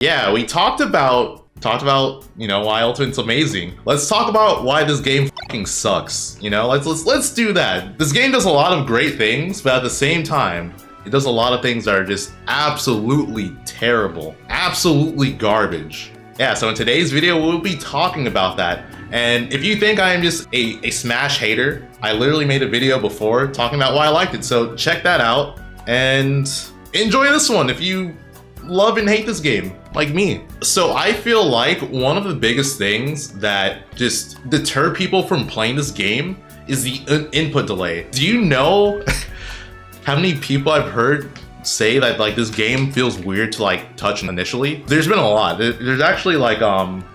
Yeah, we talked about why Ultimate's amazing. Let's talk about why this game fucking sucks. Let's do that. This game does a lot of great things, but at the same time, it does a lot of things that are just absolutely terrible, absolutely garbage. Yeah, so in today's video, we'll be talking about that. And if you think I am just a Smash hater, I literally made a video before talking about why I liked it. So check that out and enjoy this one if you love and hate this game, like me. So I feel like one of the biggest things that just deter people from playing this game is the input delay. Do you know how many people I've heard say that like this game feels weird to like touch initially? There's been a lot. There's actually like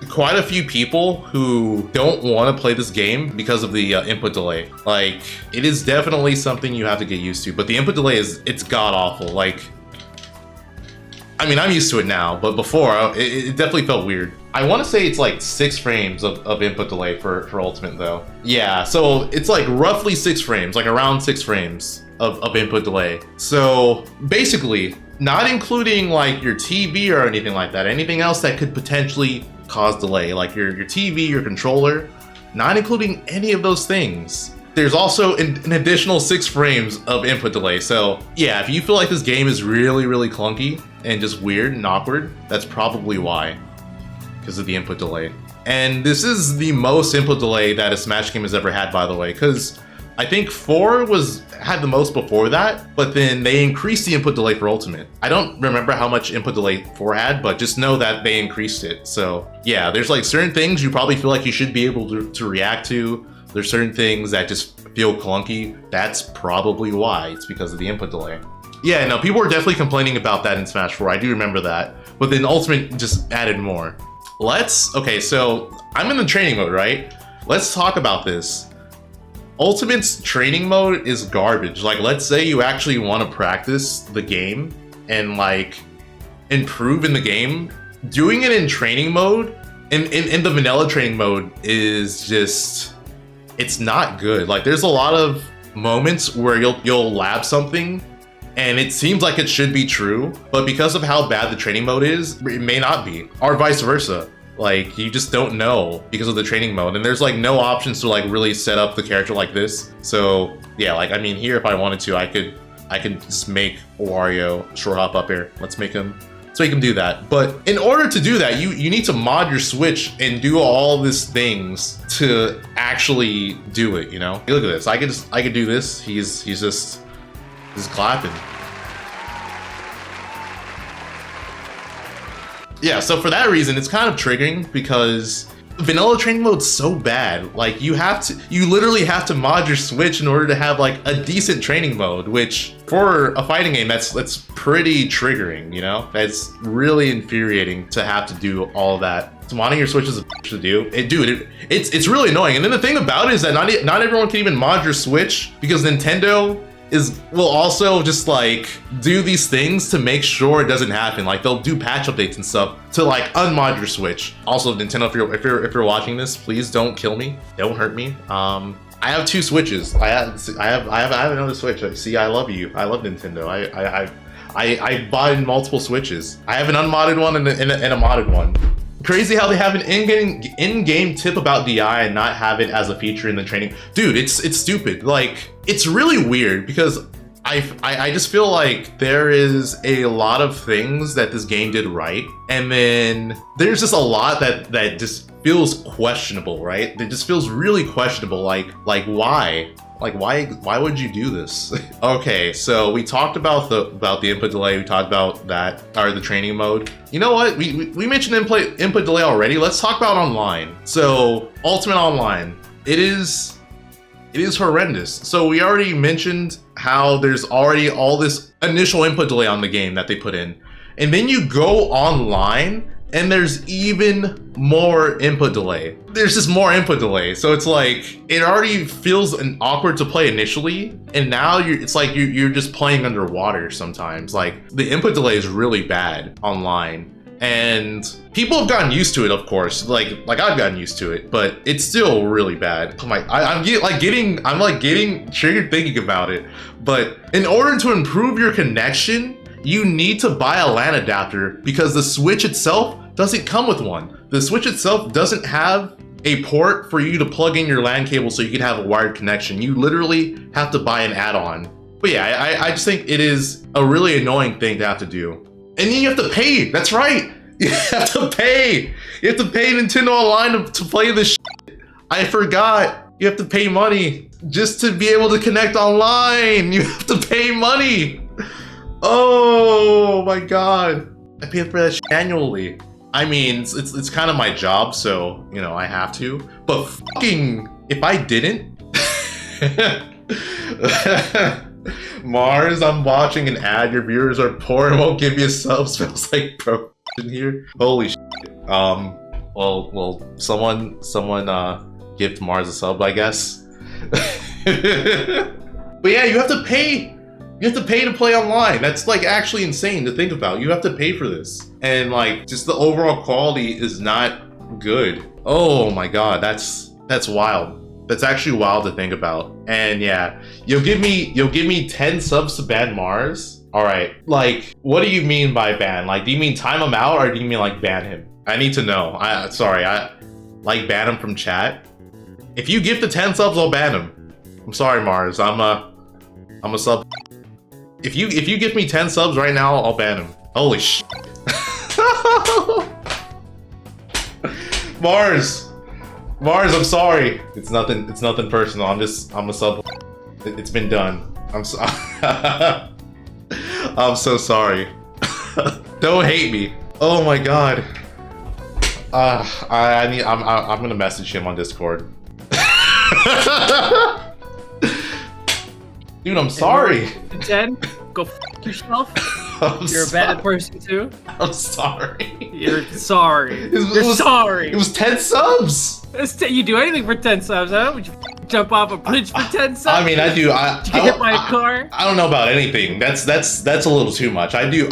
quite a few people who don't want to play this game because of the input delay. Like, it is definitely something you have to get used to, but the input delay it's god awful. Like, I mean, I'm used to it now, but before it definitely felt weird. I want to say it's like 6 frames of input delay for Ultimate though. Yeah, so it's like roughly 6 frames, like around 6 frames of input delay. So basically, not including like your TV or anything like that, anything else that could potentially cause delay, like your TV, your controller, not including any of those things. There's also an additional 6 frames of input delay. So yeah, if you feel like this game is really, really clunky and just weird and awkward, that's probably why, because of the input delay. And this is the most input delay that a Smash game has ever had, by the way, because I think 4 had the most before that, but then they increased the input delay for Ultimate. I don't remember how much input delay 4 had, but just know that they increased it. So yeah, there's like certain things you probably feel like you should be able to react to. There's certain things that just feel clunky. That's probably why. It's because of the input delay. Yeah, no, people were definitely complaining about that in Smash 4. I do remember that. But then Ultimate just added more. Okay, so I'm in the training mode, right? Let's talk about this. Ultimate's training mode is garbage. Like, let's say you actually want to practice the game and like improve in the game. Doing it in training mode, in the vanilla training mode, is just, it's not good. Like, there's a lot of moments where you'll lab something and it seems like it should be true, but because of how bad the training mode is, it may not be, or vice versa. Like, you just don't know because of the training mode, and there's like no options to like really set up the character like this. So yeah, like, I mean, here if I wanted to, I could just make Wario short hop up here. Let's make him do that. But in order to do that, you need to mod your Switch and do all these things to actually do it, you know? Look at this. I could do this. He's just clapping. Yeah, so for that reason, it's kind of triggering because vanilla training mode's so bad. Like, you literally have to mod your Switch in order to have like a decent training mode, which for a fighting game, that's pretty triggering, you know? That's really infuriating to have to do all that. So modding your Switch is a bitch to do. It's really annoying. And then the thing about it is that not everyone can even mod your Switch, because Nintendo will also just like do these things to make sure it doesn't happen. Like, they'll do patch updates and stuff to like unmod your Switch. Also, Nintendo, if you're watching this, please don't kill me, don't hurt me. I have 2 Switches. I have another Switch. See, I love you. I love Nintendo. I bought in multiple Switches. I have an unmodded one and a modded one. Crazy how they have an in-game tip about DI and not have it as a feature in the training. Dude, it's stupid. Like, it's really weird because I just feel like there is a lot of things that this game did right, and then there's just a lot that just feels questionable, right? It just feels really questionable. Like why? Like, why would you do this? Okay, so we talked about the input delay. We talked about that, or the training mode. You know what? We mentioned input delay already. Let's talk about online. So Ultimate Online, it is horrendous. So we already mentioned how there's already all this initial input delay on the game that they put in, and then you go online and there's even more input delay. There's just more input delay. So it's like, it already feels awkward to play initially, and now it's like you're just playing underwater sometimes. Like, the input delay is really bad online, and people have gotten used to it, of course. Like I've gotten used to it, but it's still really bad. I'm getting triggered thinking about it. But in order to improve your connection, you need to buy a LAN adapter because the Switch itself doesn't come with one. The Switch itself doesn't have a port for you to plug in your LAN cable so you can have a wired connection. You literally have to buy an add-on. But yeah, I just think it is a really annoying thing to have to do. And then you have to pay. That's right. You have to pay. You have to pay Nintendo Online to play this shit. I forgot. You have to pay money just to be able to connect online. You have to pay money. Oh my god. I pay for that shit annually. I mean, it's kind of my job, so, you know, I have to. But fucking, if I didn't... Mars, I'm watching an ad. Your viewers are poor and won't give you a sub. Smells like bro in here. Holy shit. Well, someone, gift Mars a sub, I guess. But yeah, you have to pay. You have to pay to play online. That's like actually insane to think about. You have to pay for this, and like just the overall quality is not good. Oh my god, that's wild. That's actually wild to think about. And yeah, you'll give me 10 subs to ban Mars. All right, like what do you mean by ban? Like, do you mean time him out, or do you mean like ban him? I need to know. I like ban him from chat. If you give the 10 subs, I'll ban him. I'm sorry, Mars. I'm a sub. If you give me 10 subs right now, I'll ban him. Holy shit. Mars, I'm sorry. It's nothing personal. I'm a sub. It's been done. I'm so sorry. Don't hate me. Oh my god. I'm gonna message him on Discord. Dude, I'm sorry. 10, go f yourself. You're a bad person too. I'm sorry. You're sorry. You're sorry. It was 10 subs. You do anything for 10 subs, huh? Would you jump off a bridge for 10 subs? I mean, I do. Did you get hit by a car? I don't know about anything. That's a little too much. I do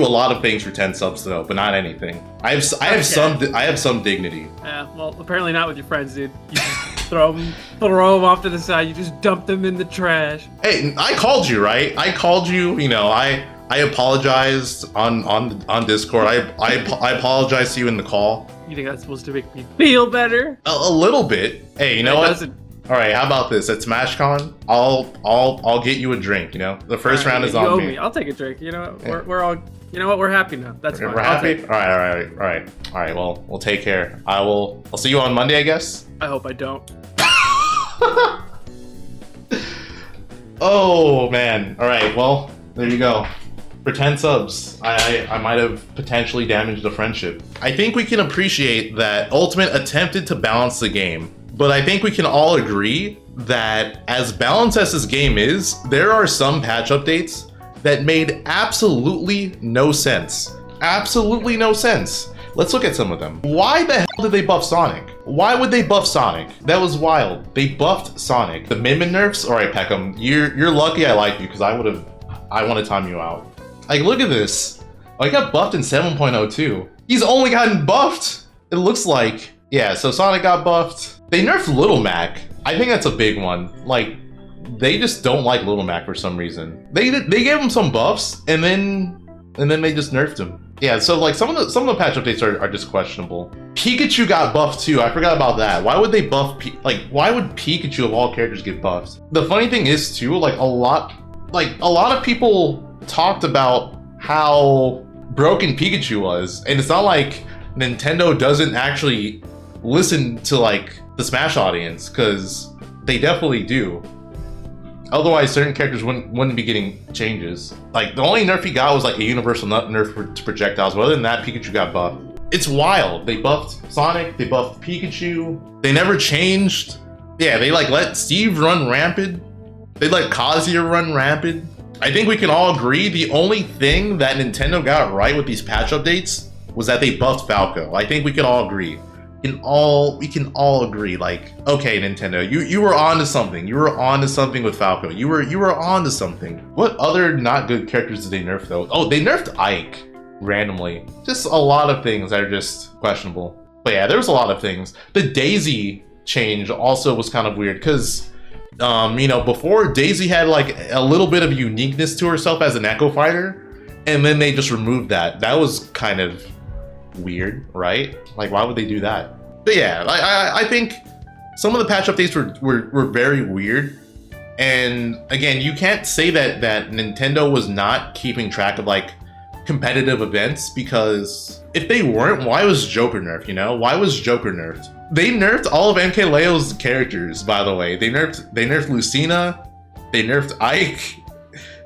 a lot of things for 10 subs though, but not anything. I have some dignity. Yeah, well, apparently not with your friends, dude. You just throw them off to the side. You just dump them in the trash. Hey, I called you, right? I called you. You know, I apologized on Discord. I apologized to you in the call. You think that's supposed to make me feel better? A little bit. Hey, you know what? Doesn't. All right, how about this? At SmashCon, I'll get you a drink. You know, the first round is on me. I'll take a drink. You know, yeah. We're all. You know what? We're happy now. That's fine. We're happy. All right. Well, we'll take care. I'll see you on Monday, I guess. I hope I don't. Oh man. All right. Well, there you go. For 10 subs, I might have potentially damaged the friendship. I think we can appreciate that Ultimate attempted to balance the game, but I think we can all agree that as balanced as this game is, there are some patch updates that made absolutely no sense. Absolutely no sense. Let's look at some of them. Why the hell did they buff Sonic? Why would they buff Sonic? That was wild. They buffed Sonic. The Min nerfs? All right, Peckham, you're lucky I like you because I want to time you out. Like, look at this. Oh, he got buffed in 7.02. He's only gotten buffed, it looks like. Yeah, so Sonic got buffed. They nerfed Little Mac. I think that's a big one. Like, they just don't like Little Mac for some reason. They gave him some buffs, and then they just nerfed him. Yeah, so like some of the patch updates are just questionable. Pikachu got buffed too. I forgot about that. Why would they buff? Why would Pikachu of all characters get buffed? The funny thing is too, like a lot of people talked about how broken Pikachu was, and it's not like Nintendo doesn't actually listen to like the Smash audience, because they definitely do. Otherwise, certain characters wouldn't be getting changes. Like, the only nerf he got was like a universal nerf to projectiles, but other than that, Pikachu got buffed. It's wild. They buffed Sonic, they buffed Pikachu. They never changed. Yeah, they like let Steve run rampant. They let Kazuya run rampant. I think we can all agree the only thing that Nintendo got right with these patch updates was that they buffed Falco. I think we can all agree. We can all agree, like, okay, Nintendo, you were on to something. You were on to something with Falco. You were on to something. What other not good characters did they nerf though? Oh, they nerfed Ike randomly. Just a lot of things that are just questionable. But yeah, there was a lot of things. The Daisy change also was kind of weird because you know, before Daisy had like a little bit of uniqueness to herself as an Echo Fighter, and then they just removed that. That was kind of weird, right? Like, why would they do that? But yeah, I think some of the patch updates were very weird. And again, you can't say that Nintendo was not keeping track of like competitive events, because if they weren't, why was Joker nerfed, you know? Why was Joker nerfed? They nerfed all of MKLeo's characters, by the way. They nerfed Lucina, they nerfed Ike,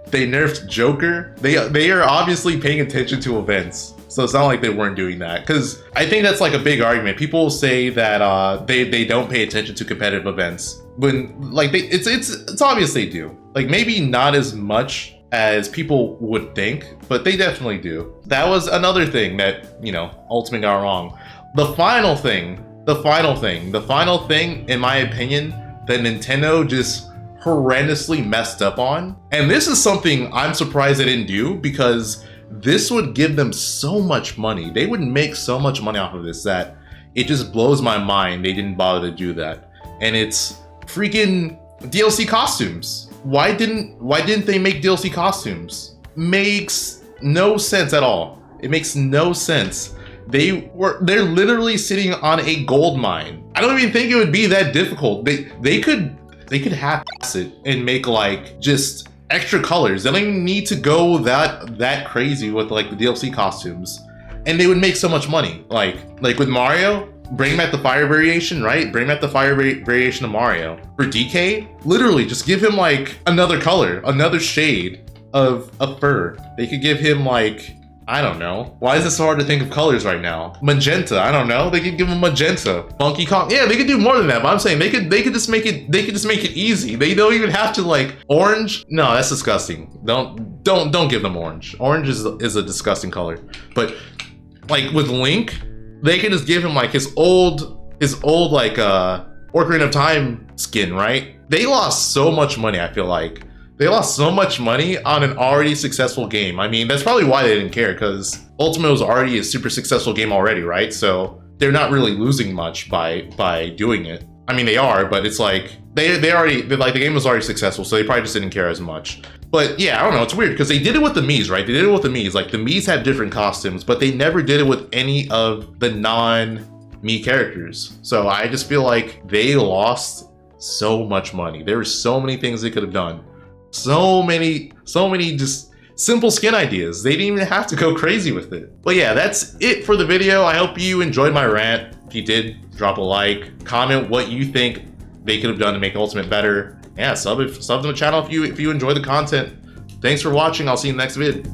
they nerfed Joker. They are obviously paying attention to events. So it's not like they weren't doing that, because I think that's like a big argument. People say that they don't pay attention to competitive events when like it's obvious they do. Like maybe not as much as people would think, but they definitely do. That was another thing that, you know, Ultimate got wrong. The final thing, in my opinion, that Nintendo just horrendously messed up on, and this is something I'm surprised they didn't do, because this would give them so much money. They would make so much money off of this that it just blows my mind they didn't bother to do that. And it's freaking DLC costumes. Why didn't they make DLC costumes? Makes no sense at all. It makes no sense. They're literally sitting on a gold mine. I don't even think it would be that difficult. They could half-ass it and make like just extra colors. They don't even need to go that crazy with like the DLC costumes, and they would make so much money. Like with Mario, bring back the fire variation, right? Bring back the fire variation of Mario. For DK, literally just give him like another color, another shade of fur. They could give him like, I don't know. Why is it so hard to think of colors right now? Magenta, I don't know. They could give him magenta. Funky Kong. Yeah, they could do more than that, but I'm saying they could just make it easy. They don't even have to like orange. No, that's disgusting. Don't give them orange. Orange is a disgusting color. But like with Link, they can just give him like his old like Ocarina of Time skin, right? They lost so much money, I feel like. They lost so much money on an already successful game. I mean, that's probably why they didn't care, because Ultimate was already a super successful game already, right? So they're not really losing much by doing it. I mean, they are, but it's like they like the game was already successful, so they probably just didn't care as much. But yeah, I don't know, it's weird because they did it with the Miis, right? They did it with the Miis. Like the Miis have different costumes, but they never did it with any of the non-Mii characters. So I just feel like they lost so much money. There were so many things they could have done. So many just simple skin ideas. They didn't even have to go crazy with it. But yeah, that's it for the video. I hope you enjoyed my rant. If you did, drop a like, comment what you think they could have done to make Ultimate better. Yeah, sub to the channel if you enjoy the content. Thanks for watching. I'll see you in the next vid.